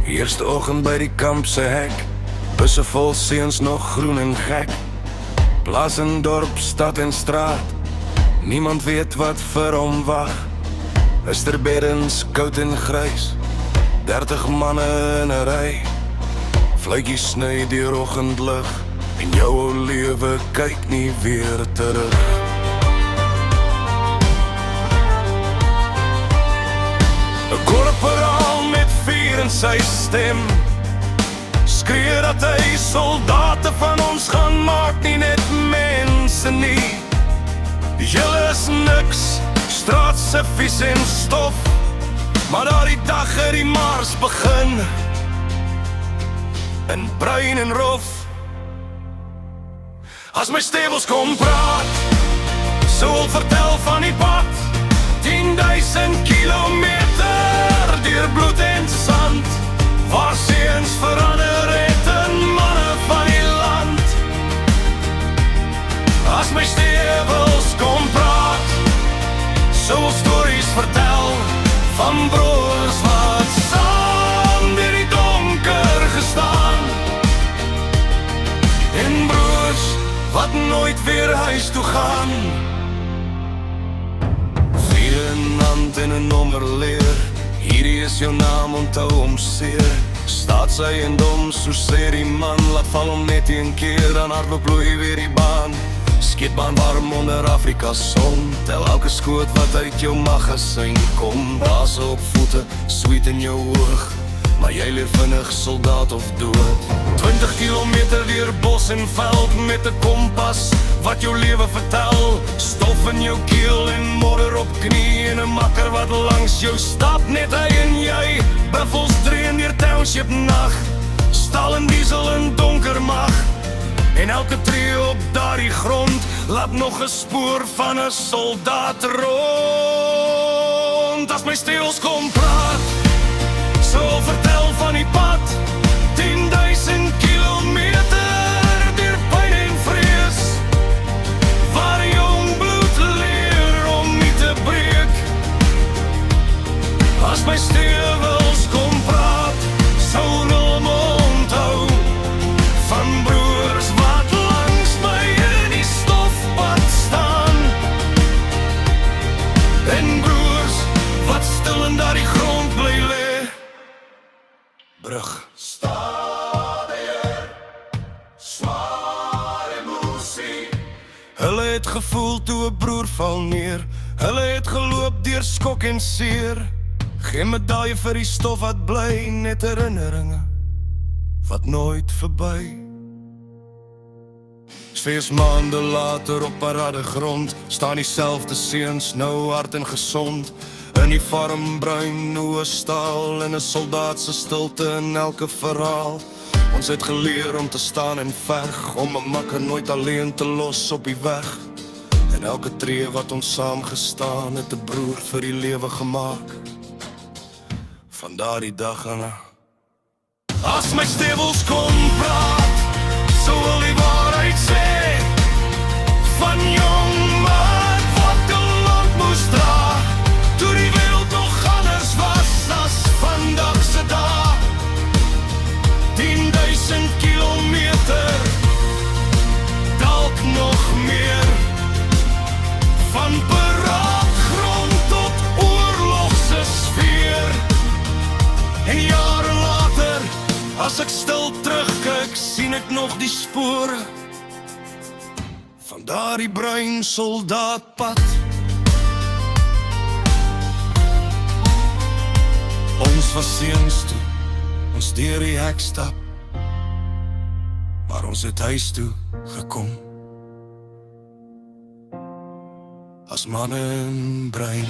Eerste oggend by die kamp se hek, busse vol seuns nog groen en gek. Plaas en dorp, stad en straat, niemand weet wat vir hom wag. Is ter beddens koud en grys, 30 manne in 'n ry. Fluitjies sny deur oggendlig, en jou ou lewe kyk nie weer terug. 'n Korporaal met vuur in sy stem skree dat hy soldate van ons gaan maak, nie net mense nie. Julle is niks, straatse vies en stof, maar daardie dag het die mars begin, in bruin en rof. As my stewels kom praat, sou vertel van die pad, 10.000 kilometer deur bloed en sand, waar seuns verander het in manne van die land. As my stewels kom praat, sou stories vertel van broers wat saam deur die donker gestaan, en broers wat nooit weer huis toe gaan. Vier in hand en 'n nommer leer, hierdie is jou naam, onthou hom seer. Staat sy en dom, so sê die man, laat val hom net een keer, dan hardloop bloei weer die baan. Skaatbaan warm onder Afrika's son, tel elke skoot wat uit jou magasyn kom. Baas op voete, sweet in jou oog, maar jy leer vinnig, soldaat of dood. 20 kilometer deur bos en veld met 'n kompas wat jou lewe vertel. Stof in jou keel en modder op knie, en 'n makker wat langs jou stap, net hy en jy. Buffels dreun deur township nag, stal en diesel in donker mag, en elke tree op daardie grond laat nog 'n spoor van 'n soldaat rond. As my stewels kom praat, sou vertel van die pad, 10.000 kilometer deur pyn en vrees, waar jong bloed leer om nie te breek. As my stewels kom praat, sou hom onthou van broers wat langs my in die stofpad staan, en broers wat stil in daardie grond bly lê. Brug. Stadier, swaar emosie. Hulle het gevoel toe 'n broer val neer, hulle het geloop deur skok en seer. Geen medalje vir die stof wat bly, net herinneringe wat nooit verby. 6 maande later op paradegrond staan dieselfde seuns, nou hard en gesond, uniform bruin, oë staal, en 'n soldaat se stilte in elke verhaal. Ons het geleer om te staan en veg, om 'n makker nooit alleen te los op die weg. En elke tree wat ons saam gestaan, het 'n broer vir die lewe gemaak. Van daardie dag aan. As my stewels kom praat, sou wil die waarheid sê, van jong maat wat die land moes dra, toe die wêreld nog anders was as vandag se dag. 10.000 kilometer, dalk nog meer, van paraatgrond tot oorlogse sfeer. En jare later, as ek stil terugkyk, sien ek nog die spore van daardie bruin soldaatpad. Ons was seuns toe, ons deur die hek stap, maar ons het huis toe gekom as manne in bruin.